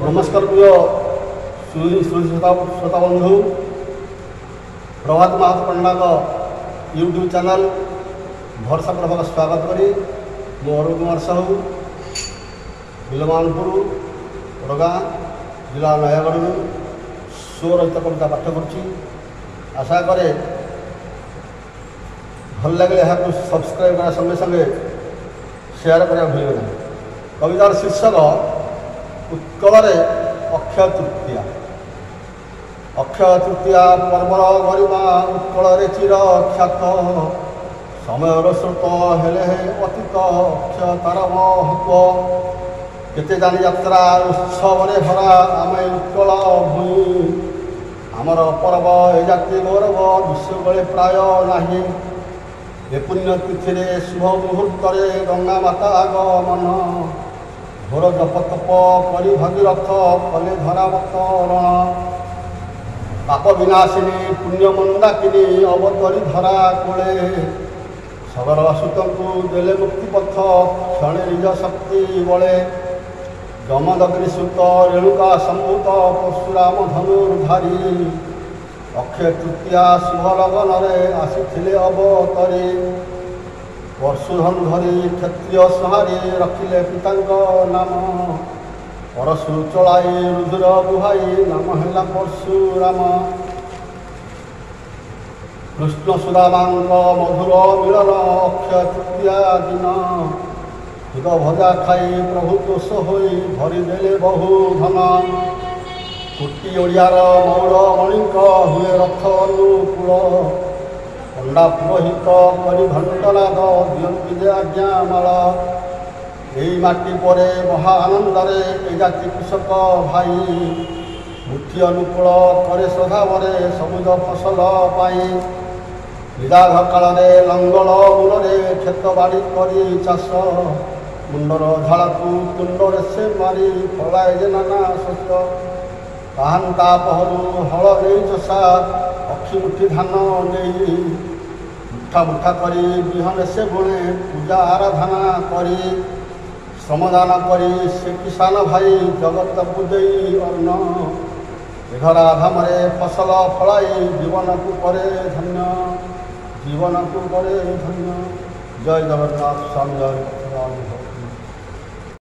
नमस्कार प्रिय श्रोता बंधु प्रभात महातो पंडा यूट्यूब चैनल भरसा प्रभाक स्वागत करी मो अरुण कुमार साहू बिलमानपुर ओडगाँ जिला नयागढ़ स्वरचित कविता पाठ कर आशा करे भल लगे यहाँ सब्सक्राइब करा संगे संगे शेयर करा भूल ना। कवितार शीर्षक उत्कल अक्षय तृतीया। अक्षय तृतीया पर्वर गरिमा उत्कल चिर ख्यात समय स्रोत हेले अतीत अक्षय तार महत्व केते जानी यात्रा उत्सव भरा आम उत्कल भूमि आमर पर्व ए जाति गौरव विश्व बड़े प्राय नाही ए पुण्य तिथि शुभ मुहूर्त गंगा माता आगमन घोर जपतप करी भगीरथ कले धरावतरण पाप विनाशिनी पुण्य मंदाकिनी अवतरी धरा कूले सगर असुत देले मुक्तिपथ क्षण निज शक्ति बले जमदग्निसुत रेणुका सम्भूत परशुराम धनुर्धारी अक्षय तृतीया शुभ लगन आसी अवतरी परशुधन धरी क्षत्रिय संहारी रखिले पितांक नाम परशु चलाई रुद्र बुहाई नाम है परशुराम कृष्ण सुदामांक मधुर मिलन अक्षय तृतीया दिन खुद भजा खाई प्रभु तोष हो भरीदेले बहु धन कोटी ओडियार मौड़ मणिक हुए रथ अनुकूल पंडा पुरोहित करी घंटनाद दियंती जे आज्ञामाल यही माटी परे महा आनंदरे ए जाति कृषक भाई मुठी अनुकूल करे श्रद्धावरे सबुज फसल पाई निदाघ काल लंगल मूल खेत बाड़ी करी चाष मुंडर झाड़ू तुंडरे से मारी फलाए जे नाना शस्य काहांता पहरू हल नहीं चषा अक्षी मुठी धान नहीं मुठा मुठा करी बिहन से बुणे पूजा आराधना करी श्रमदान करी से किसान भाई जगत बुझई अन्न एघरा धामरे फसल फलाई जीवन को करे धन्य जीवन को करे धन्य। जय जगन्नाथ स्वामी जय।